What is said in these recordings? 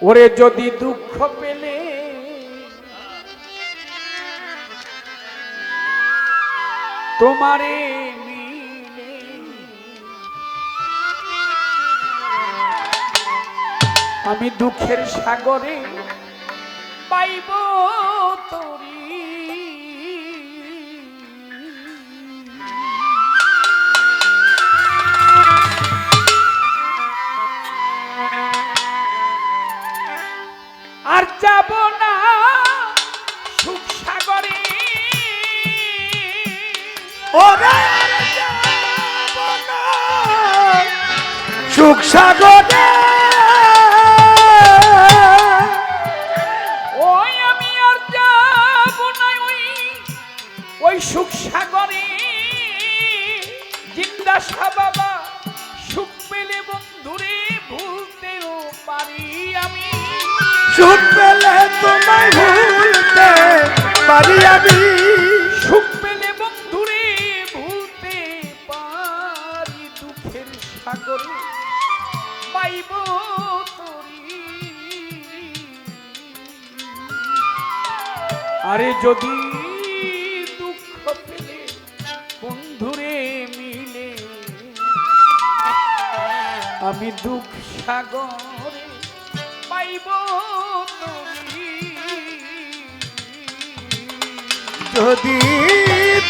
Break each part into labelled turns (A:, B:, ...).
A: ওরে যদি দুঃখ পেলে তোমারে মিলে আমি দুঃখের সাগরে পাইব তরি আর যাব না সুখ সাগরে
B: ওরে সুখ সাগরে
A: ওই আমি আর যাব না ওই সুখ সাগরে জিন্দা শাহ বাবা সুখ পেলে বন্ধুরে ভুলতেও পারি আমি
B: সুখ পেলে তোমায় ভুলতে পারি আমি
A: সুখ পেলে বন্ধুরে ভুলতে পারি দুঃখের সাগরে পাইব তরি আরে যদি দুঃখ পেলে বন্ধুরে মিলে আমি দুঃখ সাগরে পাইব তরি
B: যদি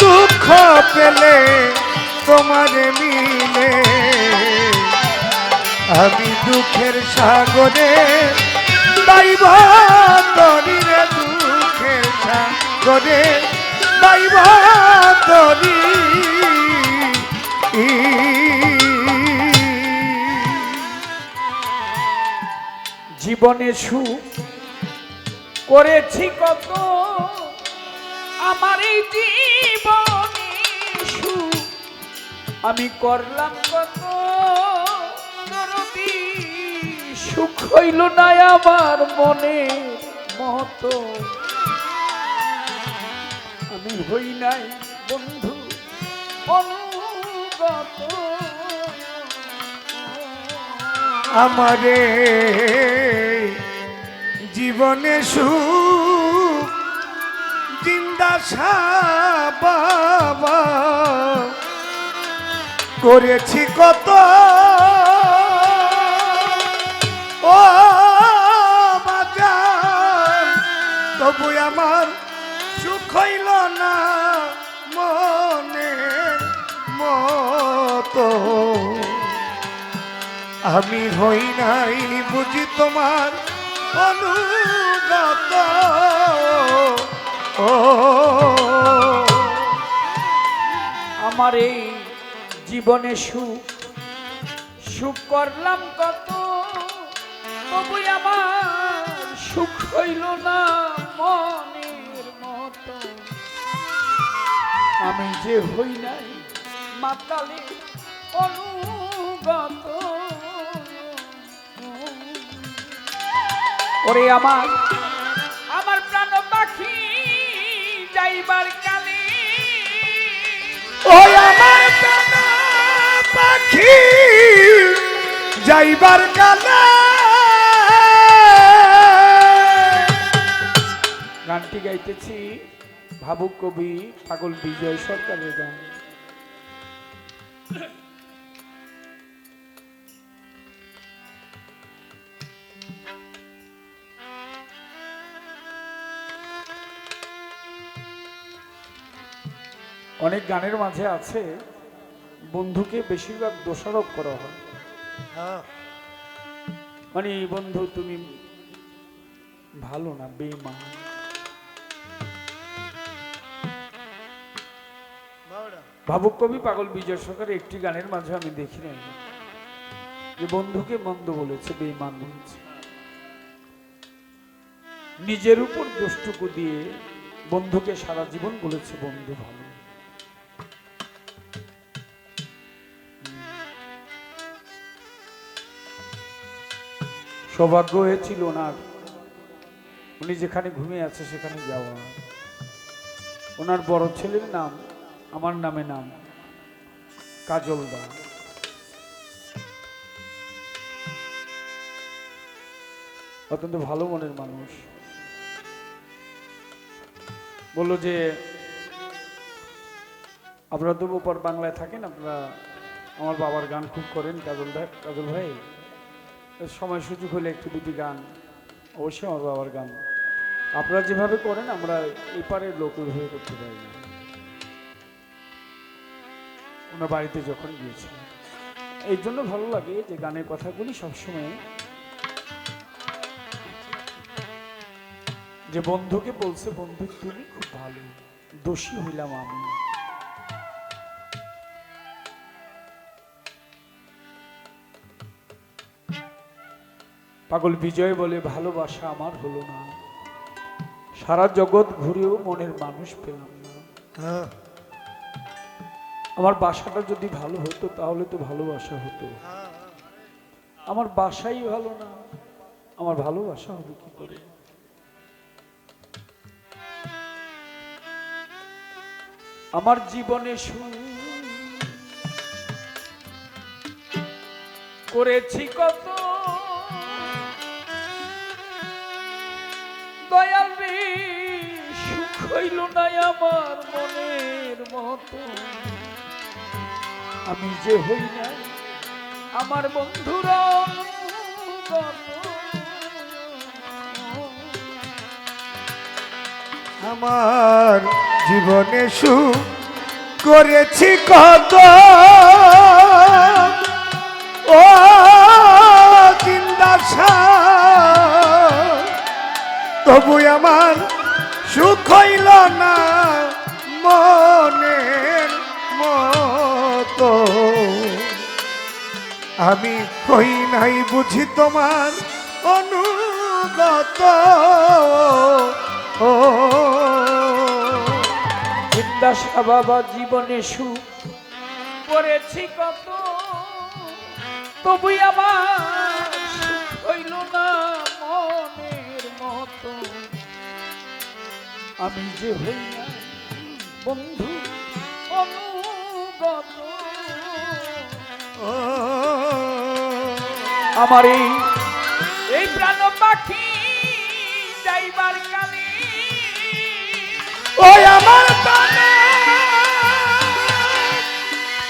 B: দুঃখ পেলে তোমার মিলে আমি দুঃখের সাগরে পাইব তরি রে দুঃখের সাগরে পাইব তরি
A: জীবনে সুখ করেছি কত আমার এই জীবনে সুখ আমি করলাম কত দরদি সুখ হইল না আমার মনে মতো আমি হই নাই বন্ধু অনুগত
B: আমারে জীবনে সুখ জিন্দা শাহ বাবা করেছি কত ও বাজার তবু আমার সুখ হইল না মনে মতো আমি হই নাই বুঝি তোমার অনুগত ও
A: আমার এই জীবনে সুখ সুখ করলাম কত তবু আমার সুখ হইল না মনের মতো আমি যে হই নাই মাতালে অনুগত ওরে আমার প্রাণ পাখি যাইবার কালে
B: ওই আমার প্রাণ পাখি যাইবার কালে
A: গানটি গাইতেছি ভাবুক কবি পাগল বিজয় সরকারের গান। অনেক গানের মাঝে আছে বন্ধুকে বেশিরভাগ দোষারোপ করা হয়, মানে বন্ধু তুমি ভালো না, বেঈমান। ভাবুক কবি পাগল বিজয় সরকার একটি গানের মাঝে আমি দেখি নাই যে বন্ধুকে মন্দ বলেছে, বেঈমান বলেছে। নিজের উপর দোষটুকু দিয়ে বন্ধুকে সারা জীবন বলেছে বন্ধু ভালো। সৌভাগ্য হয়েছিল ওনার, উনি যেখানে ঘুমিয়ে আছে সেখানে যাওয়া। ওনার বড় ছেলের নাম আমার নামে নাম কাজল দা। অত্যন্ত ভালো মনের মানুষ। বললো যে আপনারা তো ওপার বাংলায় থাকেন, আপনারা আমার বাবার গান খুব করেন কাজল ভাই, সময় সুযোগ হলে একটু দুটি গান, অবশ্যই আমার বাবার গান আপনারা যেভাবে করেন আমরা এপারের লোক ওইভাবে করতে পারি না। ওনার বাড়িতে যখন গিয়েছি এই জন্য ভালো লাগে যে গানের কথাগুলি সবসময় যে বন্ধুকে বলছে, বন্ধু তুমি খুব ভালো, দোষী হইলাম আমি। পাগল বিজয় বলে ভালোবাসা আমার হলো না, সারা জগৎ ঘুরেও মনের মানুষ পেলাম না। আমার বাসাটা যদি ভালো হতো তাহলে তো ভালোবাসা হতো, আমার বাসাই ভালো না, আমার ভালোবাসা হবে কি করে? আমার জীবনে করেছি কত, দয়াল রে সুখ হইল না আমার মনের মতো, আমি যে হই না আমার বন্ধুরা
B: আমার জীবনে সুখ করেছি কত, ও চিন্তা তবু আমার সুখ হইল না মনের মতো, আমি কই নাই বুঝি তোমার অনুগত। ও
A: বিন্দাসা বাবা জীবনে সুখ করেছি কত, তবু আমার সুখ হইল না মনের মতো, আমি যে হই না বন্ধু অনুগত। আমার এই প্রাণ পাখি যাইবার কালে,
B: ওই আমার প্রাণে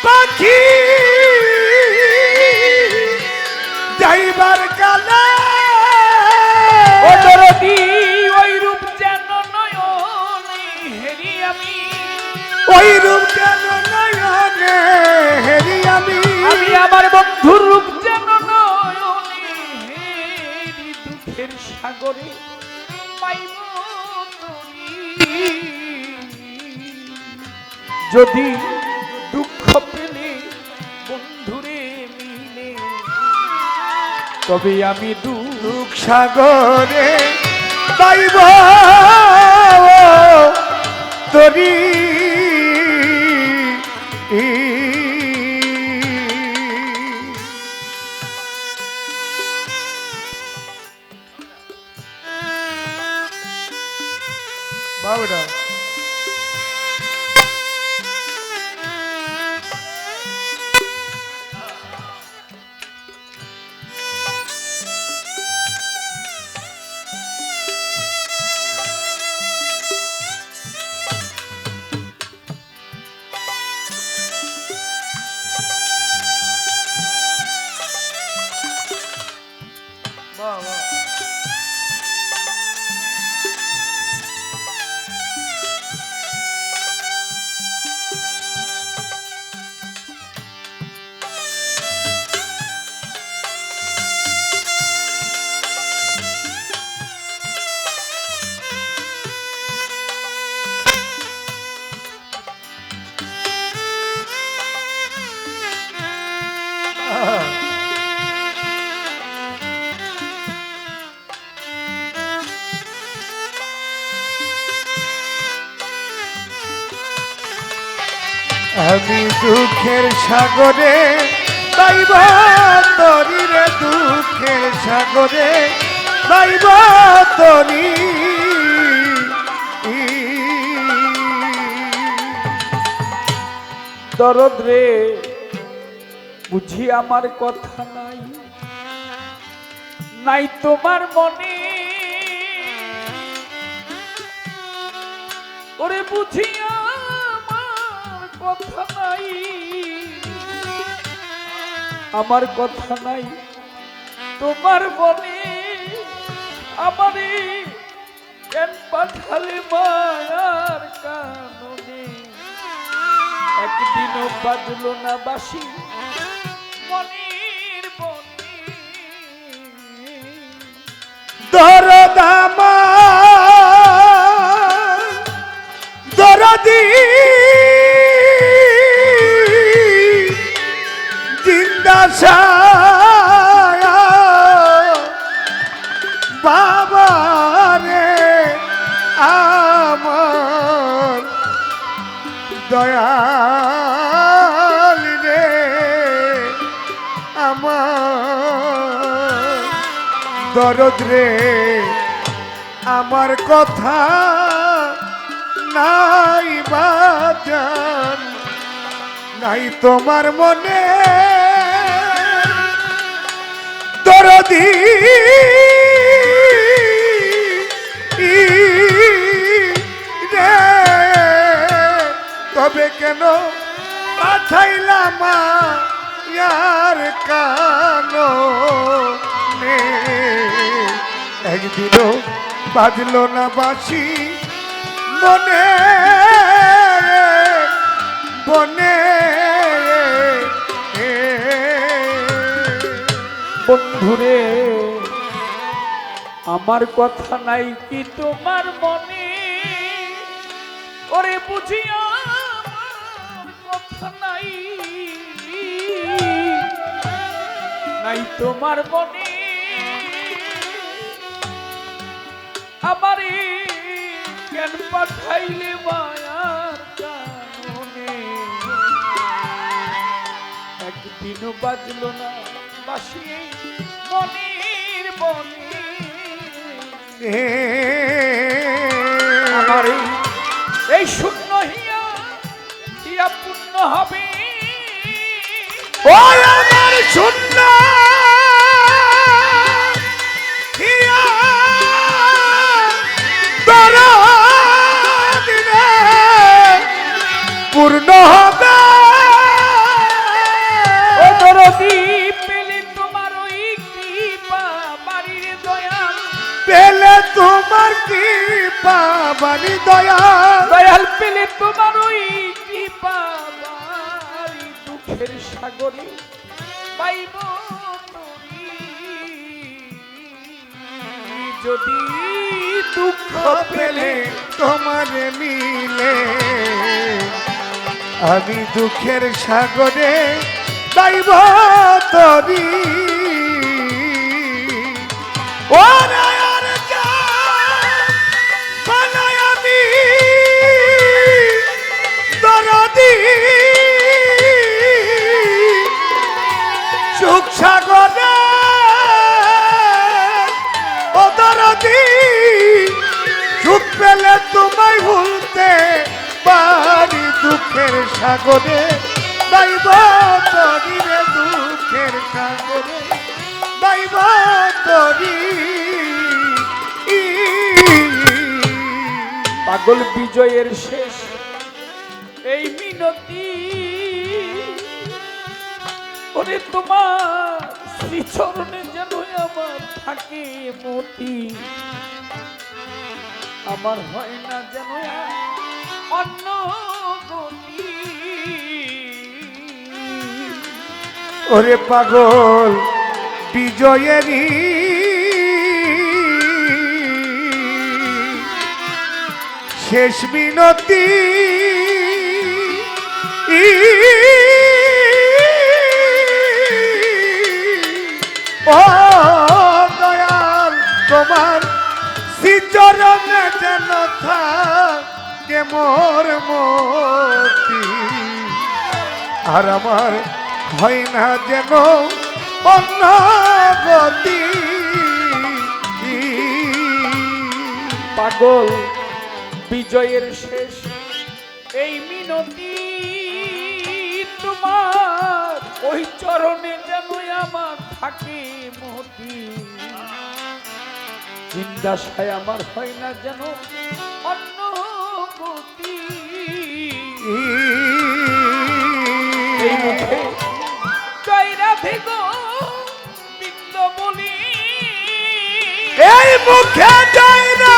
B: পাখি যাইবার কালে,
A: ও দরদি ওই রূপ যেন নয়নে হেরি আমি,
B: ওই রূপ যেন নয়নে হেরি আমি,
A: আমি আমার বন্ধুর রূপ যেন নয়নে হেরি, দুঃখের সাগরে পাইব তরি। যদি দুঃখ পেলে বন্ধুরে মিলে, তবে আমি
B: দুঃখ সাগরে পাইব তরি। বাবুরা আমি দুঃখের সাগরে পাইব তরি রে, দুঃখের সাগরে পাইব তরি।
A: দরদ রে বুঝি আমার কথা নাই, নাই তোমার মনে ওরে বুঝিয়া আমার কথা নাই, আমার কথা নাই তোমার মনে, আমারে কেন পাঠালে মায়ার কাননে, একদিনও বাজলো না বাসি মনের বনে।
B: দরদ আমার দরদি জিন্দা সায়া বাবা রে আমার দয়াল রে আমার দরদ রে, আমার কথা নাই বাজান, নাই তোমার মনে দরদি রে, তবে কেন পাঠাইলাম ইয়ার কানো নে, একদিনও বাজলো না বাসি মনে বনে।
A: বন্ধুরে আমার কথা নাই কি তোমার মনে, ওরে বুঝিয়া আমার কথা নাই, নাই তোমার মনে, আমারে কেন পাঠাইলে মায়ার কাননে, একদিনও বাজলো না বাসি মনের বনে। আমার এই শূন্য হিয়া হিয়া পূর্ণ হবে,
B: ও আমার শূন্য হিয়া দরদ রে পূর্ণ হবে,
A: ও দরদি পেলে তোমার ওই কৃপা বাড়ির দয়াল,
B: পেলে তোমার কৃপা বাড়ি দয়াল,
A: দয়াল পেলে তোমার ওই কৃপা বাড়ি, দুঃখের সাগরে পাইব তরি, যদি দুঃখ
B: পেলে তোমার মিলে আমি দুঃখের সাগরে পাইব তরি। ও রায়ার জান বানায় আমি দরদি সুখ সাগরে, ও দরদি সুখ পেলে তোমায় ভুলতে পারি, দুঃখের সাগরে পাইব তরি রে, দুঃখের সাগরে পাইব তরি।
A: পাগল বিজয়ের শেষ এই মিনতি, ওরে তোমার শ্রীচরণে যেন আমার থাকে মতি, আমার হয় না যেন অন্য গতি।
B: ওরে পাগল বিজয়েরই শেষ মিনতি, ও দয়াল তোমার শ্রীচরণে যেন থাকে মোর মতি, আর আমার হয় না যেন অন্য গতি।
A: পাগল বিজয়ের শেষ এই মিনতি, তোমার ওই চরণে যেন আমার থাকে মতি। জিন্দাসায় আমার হয় না যেন অন্য গতি। এই মুখে জয় রাধে গো বিন্দ বলি,
B: এই মুখে যায় না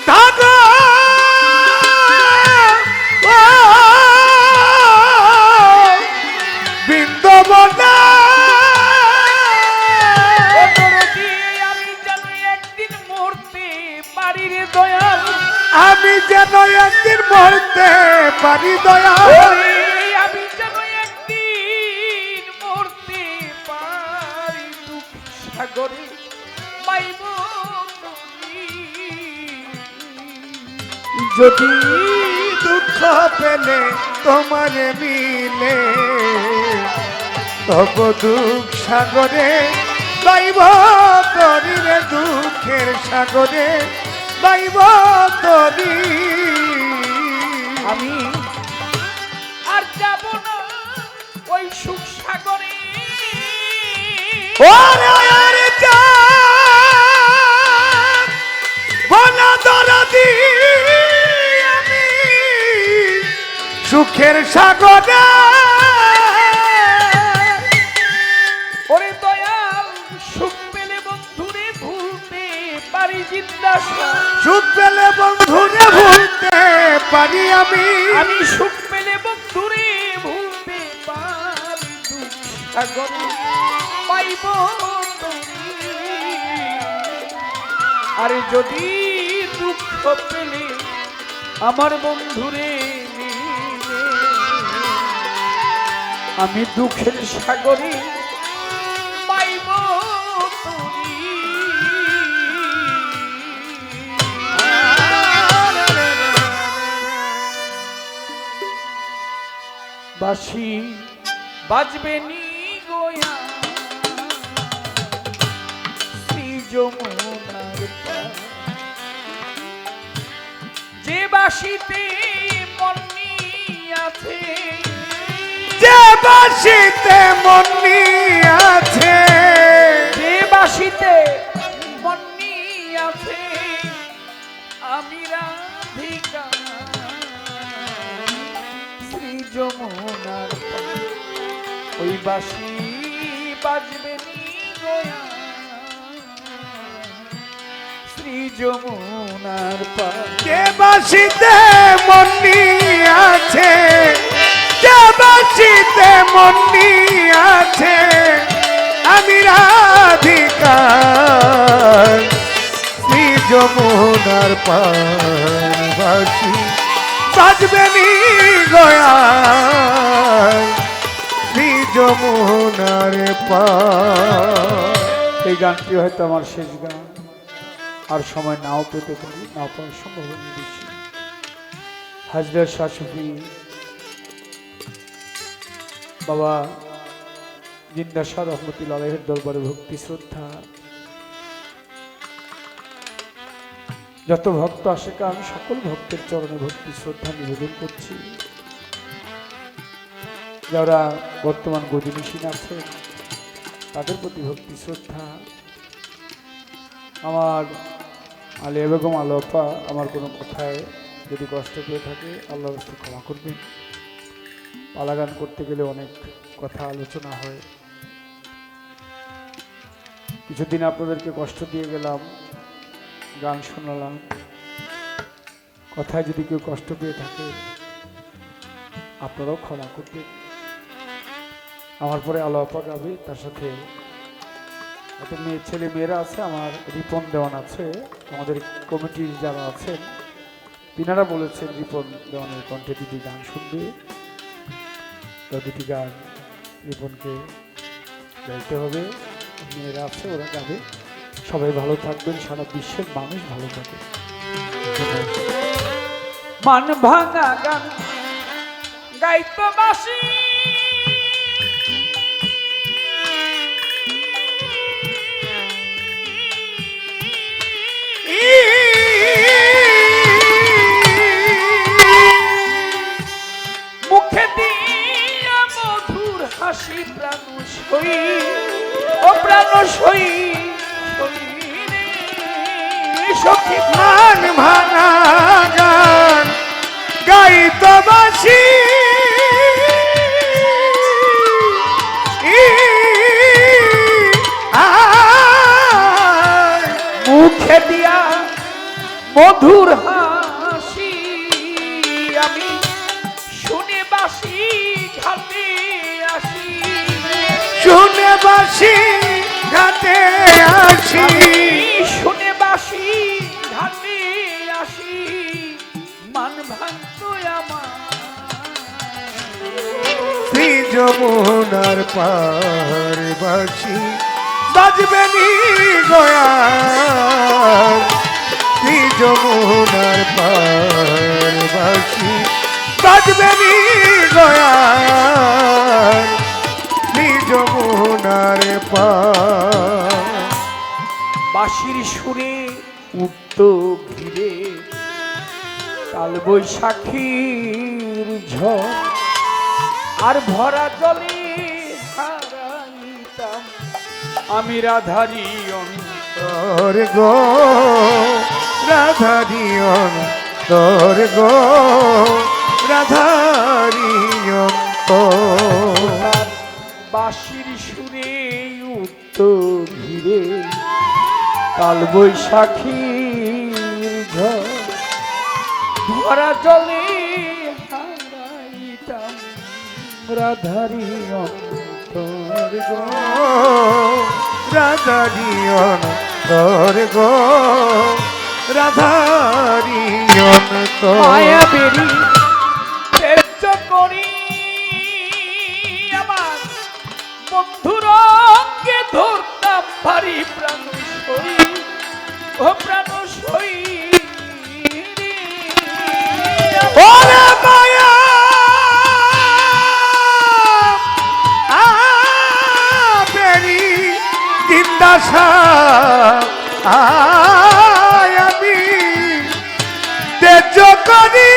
B: দাদা বৃন্দাবনা।
A: আমি যেন একদিন মরতে পারি রে দয়াল,
B: আমি যেন একদিন মরতে পারি দয়াল,
A: আমি যেন একদিন মরতে পারি দুঃখ সাগরে পাইব
B: যদি দুঃখ পেলে তোমারে মিলে, তব দুঃখ সাগরে বাইব তরি রে, দুঃখের সাগরে বাইব তরি।
A: আমি আর যাব না ওই সুখ সাগরে,
B: ওরে ওরে চাঁদ বলা দরদি, আমি সুখের সাগরে।
A: ওরে দয়াল সুখ পেলে বন্ধুরে ভুলতে পারি জিন্দাসা,
B: সুখ পেলে বন্ধুরে ভুলতে পারি আমি,
A: আমি সুখ পেলে বন্ধুরে ভুলতে পারি দুঃখ সাগরে পাইব তুমি। আরে যদি দুঃখ পেলে আমার বন্ধুরে মিলে, আমি দুঃখের সাগরে পাইব তুমি। বাঁশি বাজবে নি গোয়া শ্রী যমুনার পার, যে বাঁশিতে মনি আছে,
B: যে বাঁশিতে মনি আছে,
A: যে বাঁশিতে মনি আছে, আমি রাধিকা শ্রী যমুনার পার, ওই বাঁশি বাজবে নি গোয়া শ্রী যমুনার পার।
B: যে বাঁশিতে মনি আছে, যে বাঁশিতে মনি আছে, আমি রাধিকা শ্রী যমুনার পার, বাঁশি বাজবে নি গয়া শ্রী যমুনার পার।
A: এই গানটি হয়তো আমার শেষ গান, আর সময় নাও পেতে পারি, নাও পাওয়ার সম্ভাবনা বেশি। হাজরার শাশুড়ি বাবা জিন্দা শাহ রহমতুল্লাহ আলাইহির দরবারে ভক্তি শ্রদ্ধা, যত ভক্ত আসে আমি সকল ভক্তের চরণে ভক্তি শ্রদ্ধা নিবেদন করছি। যারা বর্তমান গদিনিসীন আছেন তাদের প্রতি ভক্তি শ্রদ্ধা। আমার আলিয়া বেগম আলোপা আমার কোনো কথায় যদি কষ্ট পেয়ে থাকে আল্লাহর রাস্তে ক্ষমা করবেন। পালা গান করতে গেলে অনেক কথা আলোচনা হয়, কিছুদিন আপনাদেরকে কষ্ট দিয়ে গেলাম, গান শোনালাম, কথায় যদি কেউ কষ্ট পেয়ে থাকে আপনারাও ক্ষমা করবেন। আমার পরে আলোপা গাবে, তার সাথে একটা মেয়ে ছেলে মেয়েরা আছে, আমার রিপন দেওয়ান আছে, আমাদের কমিটির যারা আছেন তিনারা বলেছেন রিপন দেওয়ানের কণ্ঠে দুটি গান শুনবে, দুটি গান রিপনকে গাইতে হবে। মেয়েরা আছে ওরা গাবে। সবাই ভালো থাকবেন, সারা বিশ্বের মানুষ ভালো থাকে। মান ভাঙা গান গাইতো বাসি, মুখে দিয়া মধুর হাসি প্রাণ সই, ও প্রাণ সই সখী
B: মান ভাঙা গান গাইতো বাসি
A: মুখে দিয়া মধুর হাসি আমি শুনে বাসি ঘাটে আসি
B: শুনে বাসি ঘাটে আসি
A: শুনে বাসি ঘাটে আসি মান ভাঙত আমার
B: শ্রী যমুনার পার বাসি বাজবে নি গয়া শ্রী যমুনার পার বাসি বাজবে নি গয়া শ্রী যমুনার পার
A: বাঁশির সুরে উঠত ঘিরে কাল বৈশাখীর ঝড় আর ভরা জলে হারাইতাম আমি রাধারি
B: তোর গো রাধারিয়ন তোর গো রাধারিয়ন তোর
A: বাঁশির সুরে উঠত ঘিরে কাল বৈশাখীর ঝড় ভরা জলে হারাইতাম রাধারি অন্তর গো
B: রাধারিয়ন তোর গো রাধারিয়ন তোর
A: মায়া বেরি তেজ করি আমার বন্ধুর অঙ্গে ধরতাম ভারী প্রাণ সই ও প্রাণ সই
B: ওরে মায়া বেরি দিনদাসা আমি তেজ করি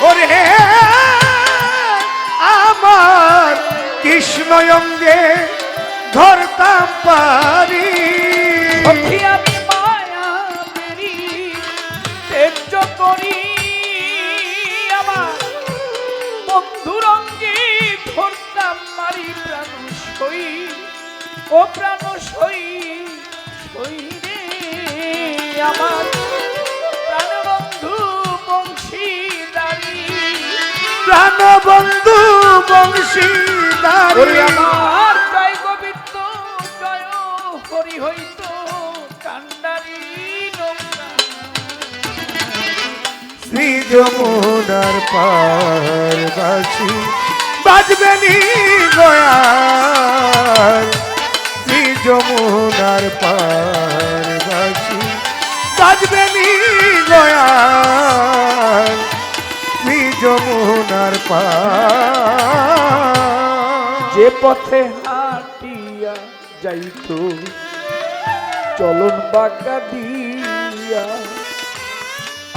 B: ওরে আমার কৃষ্ণ অঙ্গে ধরতাম পারি
A: সখী আমি মায়া বেরি তেজ করি আমার বন্ধুর অঙ্গে ধরতাম মারি প্রাণ সই ও প্রাণ সই সই রে আমার প্রাণ বন্ধু বংশীদারি
B: প্রাণবন্ধু বংশীদারি
A: ওরে আমার জয় গোবিন্দ জয় হরি হইত কান্ডারি নৌকা
B: শ্রী যমুনার পার বাসি বাজবে নি গয়ার শ্রী যমুনার পার বাসি বাজবে নি গয়ার শ্রী যমুনার পার
A: যে পথে হাঁটিয়া যাইত চলন বাঁকা দিয়া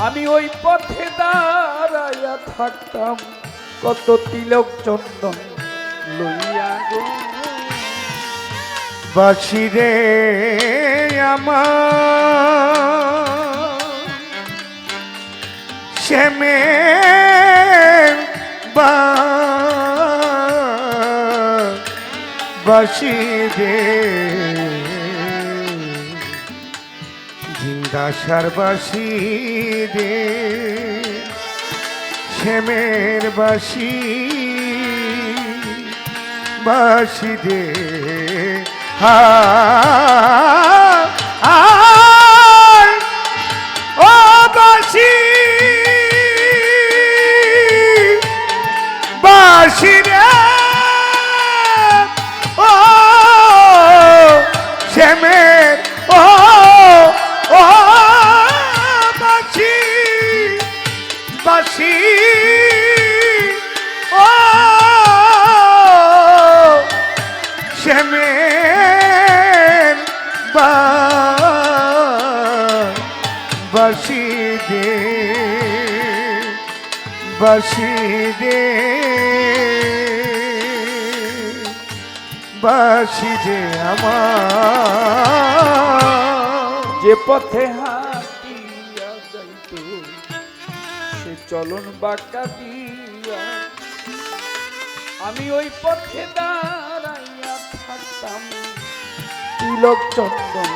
A: আমি ওই পথে দাঁড়াইয়া থাকতাম কত তিলক চন্দন লইয়া গো
B: বাসি রে আমার শ্যামে বাসি রে জিন্দাসার বাসি রে শ্যামের বাসি বাসি রে ও বাসি বাসি রে ও শ্যামের ও ও বাসি বাসি ও শ্যামের বাসি দে বাসি দে বাসি যে আমার
A: যে পথে হাঁটিয়া যাইত সে চলন বাঁকা দিয়া আমি ওই পথে দাঁড়াইয়া থাকতাম তিলক চন্দন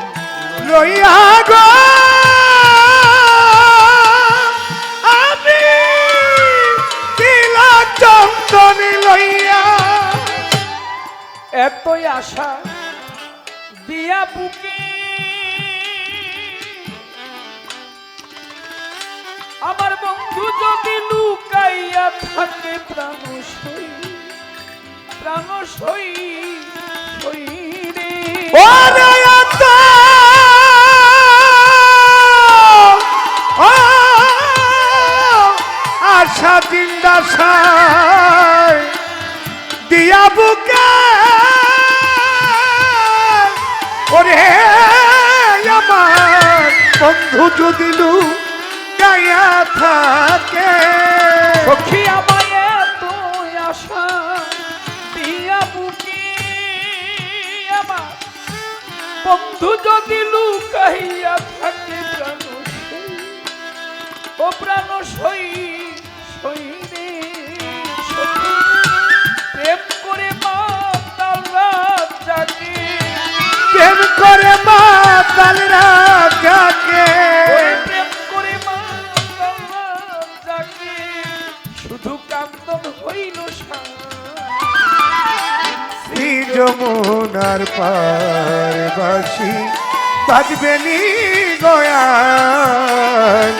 B: লইয়া গো আমি তিলা চন্দনী লইয়া
A: এতই আশা দিয়া বুকে আমার বন্ধু যদি লুকাইয়া থাকে প্রাণ সই রে
B: ওরে এত আশা জিন্দাশায় দিয়া বুকে ওরে আমার বন্ধু যদি গায়া থাকে
A: সখী আমায় এত আশা দিয়া বুকে আমার বন্ধু যদি লুকাইয়া থাকে প্রাণ সই রে সখী প্রেম করে মাতাল রাত জাগে
B: প্রেম করে মাতাল রাজাকে
A: প্রেম করে মাতাল রাত জাগে শুধু কান্দন হইল
B: শ্রী যমুনার পার বাসি বাজবে নি গয়াল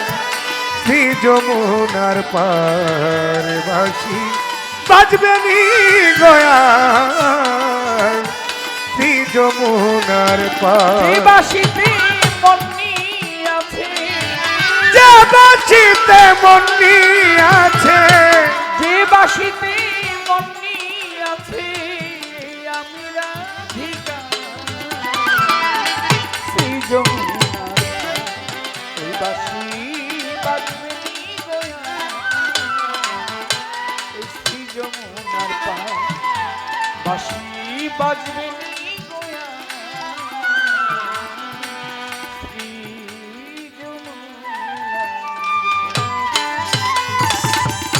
B: শ্রী যমুনার পার বাসি বাজবে নি গয়াল শ্রী যমুনার পার
A: বাসিতে মন্নি আছে
B: যে বাসিতে মন্নি আছে
A: যে বাসিতে মন্নি আছে আমি রাধিকা সেই যমুনার এই বাসি বাজবে নি গয়া এই শ্রী যমুনার বাসি বাজবে